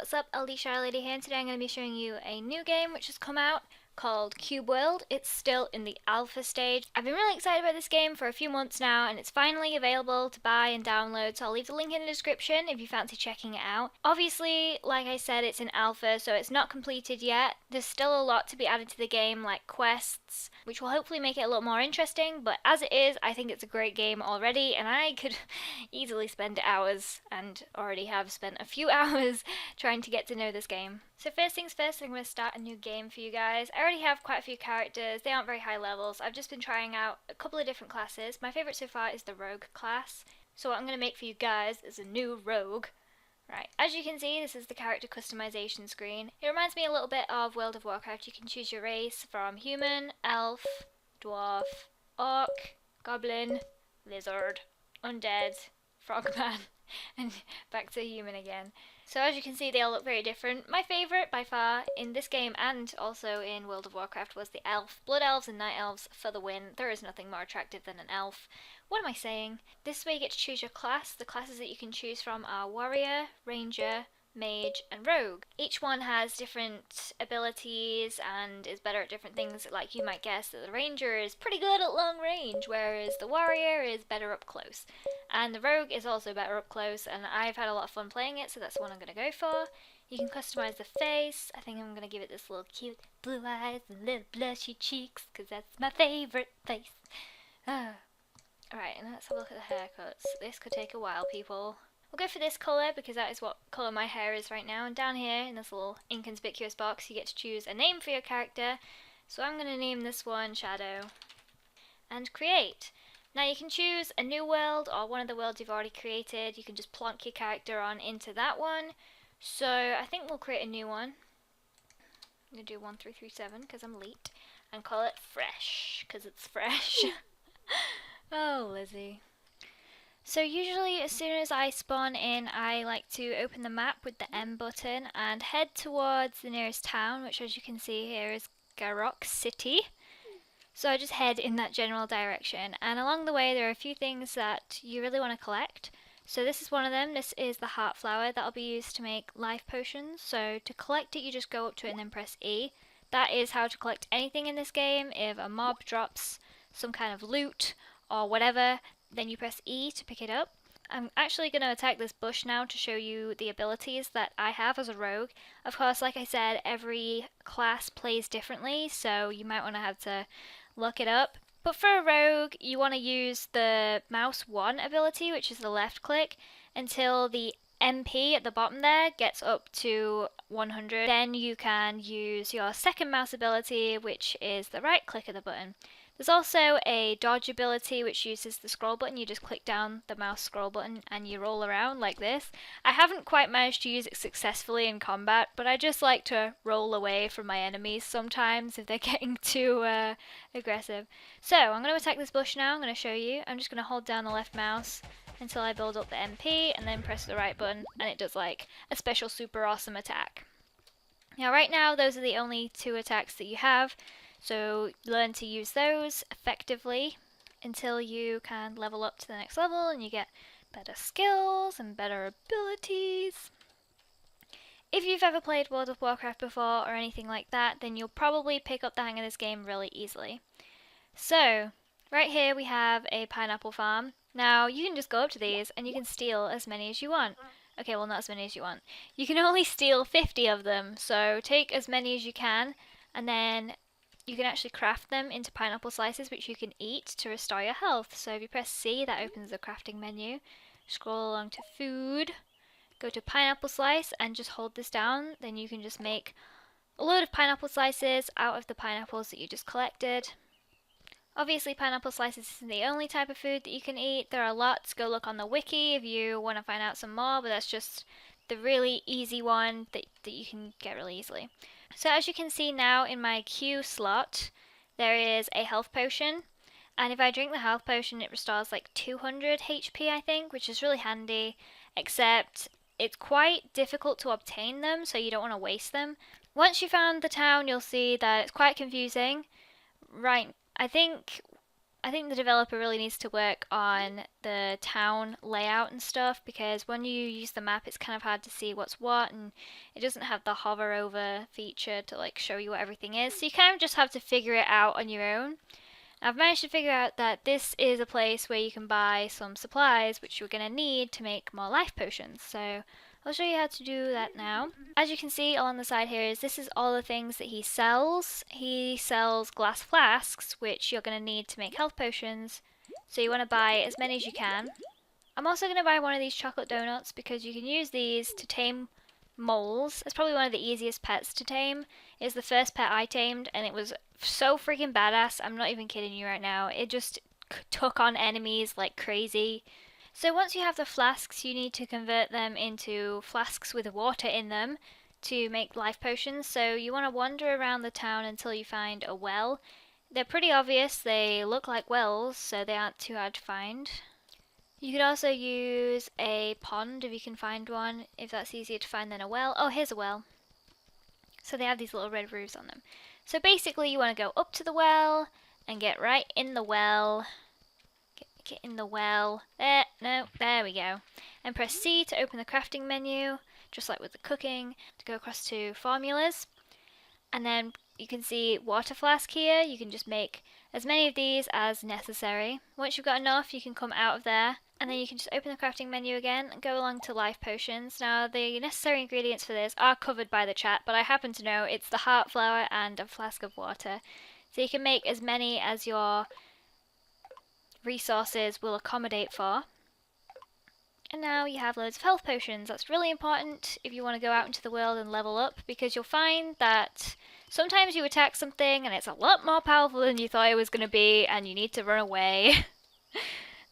what's up? LD Lady here, and today I'm going to be showing you a new game which has come out called Cubeworld. It's still in the alpha stage. I've been really excited about this game for a few months now, and it's finally available to buy and download, so I'll leave the link in the description if you fancy checking it out. Obviously, like I said, it's in alpha, so it's not completed yet. There's still a lot to be added to the game, like quests, which will hopefully make it a lot more interesting, but as it is, I think it's a great game already, and I could easily spend hours, and already have spent a few hours trying to get to know this game. So first things first, I'm going to start a new game for you guys. I already have quite a few characters. They aren't very high levels. I've just been trying out a couple of different classes. My favourite so far is the rogue class. So what I'm going to make for you guys is a new rogue. Right, as you can see, this is the character customization screen. It reminds me a little bit of World of Warcraft. You can choose your race from human, elf, dwarf, orc, goblin, lizard, undead, frogman, and back to human again. So as you can see, they all look very different. My favourite by far in this game and also in World of Warcraft was the elf. Blood elves and night elves for the win. There is nothing more attractive than an elf. What am I saying? This way you get to choose your class. The classes that you can choose from are warrior, ranger, mage, and rogue. Each one has different abilities and is better at different things. Like you might guess that the ranger is pretty good at long range, whereas the warrior is better up close. And the rogue is also better up close, and I've had a lot of fun playing it, so that's the one I'm going to go for. You can customize the face. I think I'm going to give it this little cute blue eyes and little blushy cheeks, because that's my favourite face. Alright, and let's have a look at the haircuts. This could take a while, people. We'll go for this colour because that is what colour my hair is right now. And down here in this little inconspicuous box you get to choose a name for your character. So I'm going to name this one Shadow. And create. Now you can choose a new world or one of the worlds you've already created. You can just plonk your character on into that one. So I think we'll create a new one. I'm going to do 1337 because I'm elite. And call it Fresh because it's fresh. Oh, Lizzie. So usually as soon as I spawn in, I like to open the map with the M button and head towards the nearest town, which as you can see here is Garrock City. So I just head in that general direction, and along the way there are a few things that you really want to collect. So this is one of them. This is the heart flower that will be used to make life potions. So to collect it you just go up to it and then press E. That is how to collect anything in this game. If a mob drops some kind of loot or whatever, then you press E to pick it up. I'm actually going to attack this bush now to show you the abilities that I have as a rogue. Of course, like I said, every class plays differently, so you might want to have to look it up. But for a rogue, you want to use the mouse 1 ability, which is the left click, until the MP at the bottom there gets up to 100. Then you can use your second mouse ability, which is the right click of the button. There's also a dodge ability which uses the scroll button. You just click down the mouse scroll button and you roll around like this. I haven't quite managed to use it successfully in combat, but I just like to roll away from my enemies sometimes if they're getting too aggressive. So I'm going to attack this bush now. I'm going to show you. I'm just going to hold down the left mouse until I build up the MP and then press the right button and it does like a special super awesome attack. Now right now those are the only two attacks that you have. So learn to use those effectively until you can level up to the next level and you get better skills and better abilities. If you've ever played World of Warcraft before or anything like that, then you'll probably pick up the hang of this game really easily. So, right here we have a pineapple farm. Now you can just go up to these and you can steal as many as you want. Okay, well not as many as you want. You can only steal 50 of them, so take as many as you can and then you can actually craft them into pineapple slices which you can eat to restore your health. So if you press C, that opens the crafting menu. Scroll along to food, go to pineapple slice and just hold this down. Then you can just make a load of pineapple slices out of the pineapples that you just collected. Obviously pineapple slices isn't the only type of food that you can eat. There are lots. Go look on the wiki if you want to find out some more, but that's just the really easy one that you can get really easily. So as you can see now in my Q slot, there is a health potion, and if I drink the health potion it restores like 200 HP I think, which is really handy, except it's quite difficult to obtain them, so you don't want to waste them. Once you found the town you'll see that it's quite confusing. Right, I think I think the developer really needs to work on the town layout and stuff, because when you use the map it's kind of hard to see what's what, and it doesn't have the hover over feature to like show you what everything is, so you kind of just have to figure it out on your own. I've managed to figure out that this is a place where you can buy some supplies which you're going to need to make more life potions, so I'll show you how to do that now. As you can see along the side here, this is all the things that he sells. He sells glass flasks, which you're going to need to make health potions, so you want to buy as many as you can. I'm also going to buy one of these chocolate donuts because you can use these to tame moles. It's probably one of the easiest pets to tame. It's the first pet I tamed, and it was so freaking badass. I'm not even kidding you right now. It just took on enemies like crazy. So once you have the flasks, you need to convert them into flasks with water in them to make life potions. So you want to wander around the town until you find a well. They're pretty obvious. They look like wells, so they aren't too hard to find. You could also use a pond if you can find one, if that's easier to find than a well. Oh, here's a well. So they have these little red roofs on them. So basically you want to go up to the well and get right in the well. Get in the well. There we go. And press C to open the crafting menu, just like with the cooking, to go across to formulas. And then you can see water flask here. You can just make as many of these as necessary. Once you've got enough, you can come out of there, and then you can just open the crafting menu again and go along to life potions. Now the necessary ingredients for this are covered by the chat, but I happen to know it's the heart flower and a flask of water. So you can make as many as your resources will accommodate for. And now you have loads of health potions. That's really important if you want to go out into the world and level up, because you'll find that sometimes you attack something and it's a lot more powerful than you thought it was going to be, and you need to run away.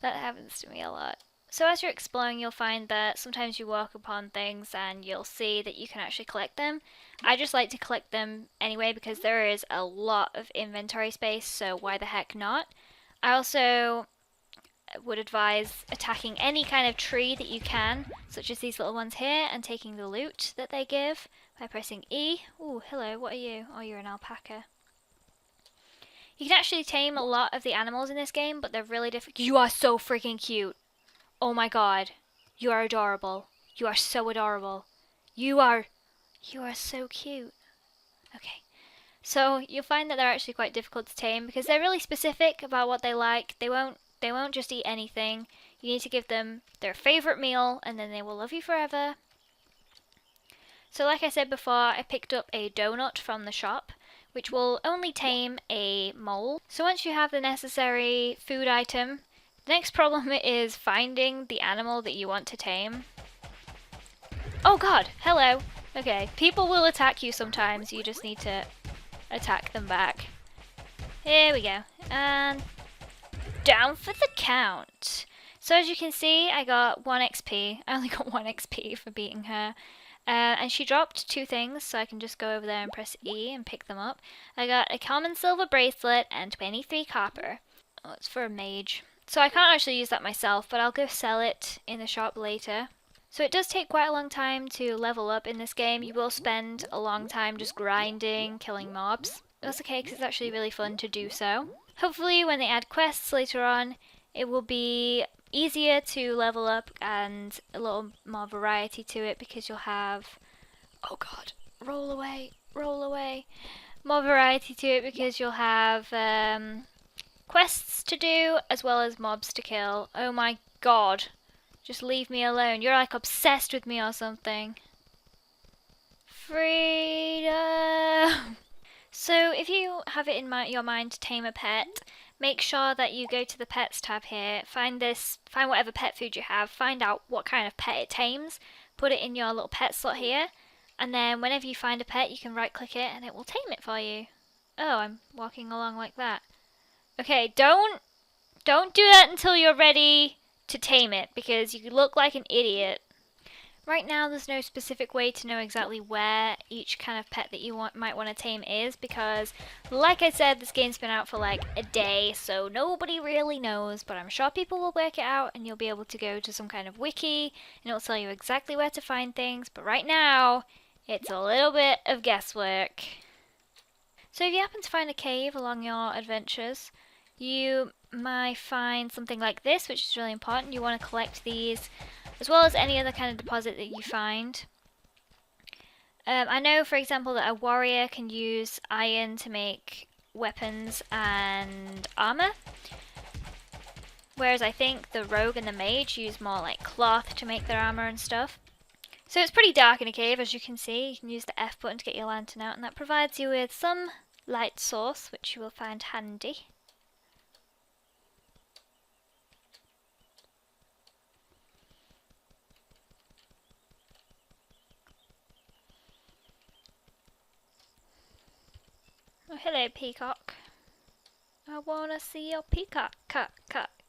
That happens to me a lot. So as you're exploring, you'll find that sometimes you walk upon things and you'll see that you can actually collect them. I just like to collect them anyway because there is a lot of inventory space, so why the heck not? I also would advise attacking any kind of tree that you can, such as these little ones here, and taking the loot that they give by pressing E. Ooh, hello, what are you? Oh, you're an alpaca. You can actually tame a lot of the animals in this game, but they're really difficult. You are so freaking cute. Oh my god. You are adorable. You are so adorable. You are so cute. Okay. So you'll find that they're actually quite difficult to tame because they're really specific about what they like. They won't just eat anything. You need to give them their favorite meal and then they will love you forever. So like I said before, I picked up a donut from the shop, which will only tame a mole. So once you have the necessary food item, the next problem is finding the animal that you want to tame. Oh god, hello. Okay, people will attack you sometimes, you just need to attack them back. Here we go. And down for the count. So as you can see, I got 1 XP. I only got 1 XP for beating her. And she dropped 2 things, so I can just go over there and press E and pick them up. I got a common silver bracelet and 23 copper. Oh, it's for a mage. So I can't actually use that myself, but I'll go sell it in the shop later. So it does take quite a long time to level up in this game. You will spend a long time just grinding, killing mobs. That's okay, because it's actually really fun to do so. Hopefully when they add quests later on, it will be easier to level up and a little more variety to it, because you'll have... Oh god, roll away, roll away. More variety to it because you'll have quests to do as well as mobs to kill. Oh my god. Just leave me alone. You're like obsessed with me or something. Freedom! So if you have it in your mind to tame a pet, make sure that you go to the pets tab here, find whatever pet food you have, find out what kind of pet it tames, put it in your little pet slot here, and then whenever you find a pet you can right click it and it will tame it for you. Oh, I'm walking along like that. Okay, don't do that until you're ready to tame it, because you look like an idiot. Right now there's no specific way to know exactly where each kind of pet that you might want to tame is, because like I said, this game's been out for like a day, so nobody really knows, but I'm sure people will work it out and you'll be able to go to some kind of wiki and it'll tell you exactly where to find things, but right now it's a little bit of guesswork. So if you happen to find a cave along your adventures, you might find something like this, which is really important. You want to collect these as well as any other kind of deposit that you find. I know, for example, that a warrior can use iron to make weapons and armor, whereas I think the rogue and the mage use more like cloth to make their armor and stuff. So it's pretty dark in a cave, as you can see. You can use the F button to get your lantern out, and that provides you with some light source, which you will find handy. Oh, hello, peacock. I wanna see your peacock.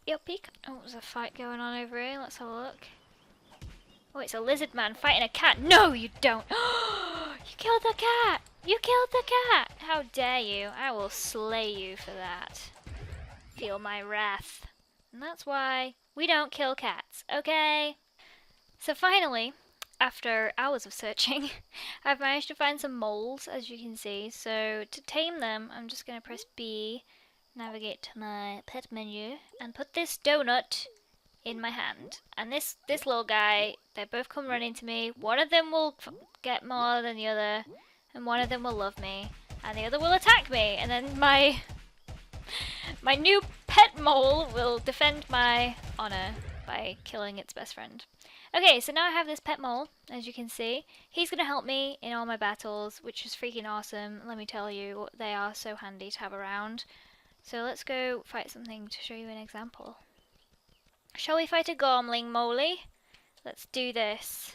Your peacock. Oh, there's a fight going on over here. Let's have a look. Oh, it's a lizard man fighting a cat. No, you don't. You killed the cat. You killed the cat. How dare you? I will slay you for that. Feel my wrath. And that's why we don't kill cats, okay? So finally, after hours of searching, I've managed to find some moles, as you can see. So to tame them, I'm just going to press B, navigate to my pet menu, and put this donut in my hand. And this little guy, they both come running to me. One of them will get more than the other, and one of them will love me, and the other will attack me. And then my new pet mole will defend my honor by killing its best friend. Okay, so now I have this pet mole, as you can see. He's going to help me in all my battles, which is freaking awesome. Let me tell you, they are so handy to have around. So let's go fight something to show you an example. Shall we fight a gormling, Moley? Let's do this.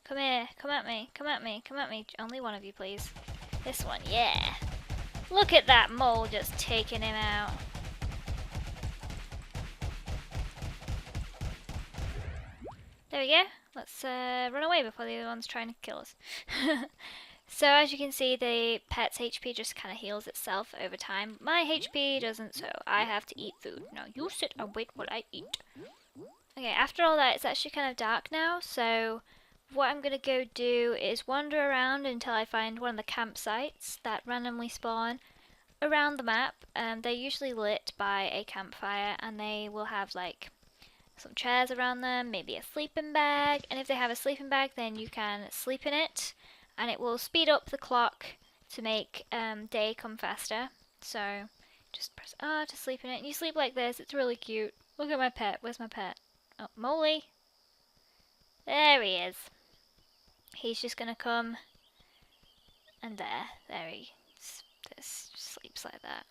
Come here, come at me, come at me, come at me. Only one of you, please. This one, yeah. Look at that mole just taking him out. There we go. Let's run away before the other one's trying to kill us. So as you can see, the pet's HP just kind of heals itself over time. My HP doesn't, so I have to eat food. Now you sit and wait while I eat. Okay, after all that, it's actually kind of dark now, so what I'm going to go do is wander around until I find one of the campsites that randomly spawn around the map. They're usually lit by a campfire, and they will have like some chairs around them, maybe a sleeping bag, and if they have a sleeping bag then you can sleep in it and it will speed up the clock to make day come faster. So just press R to sleep in it, and you sleep like this. It's really cute. Look at my pet. Where's my pet? Oh, Moley. There he is. He's just gonna come and there he just sleeps like that.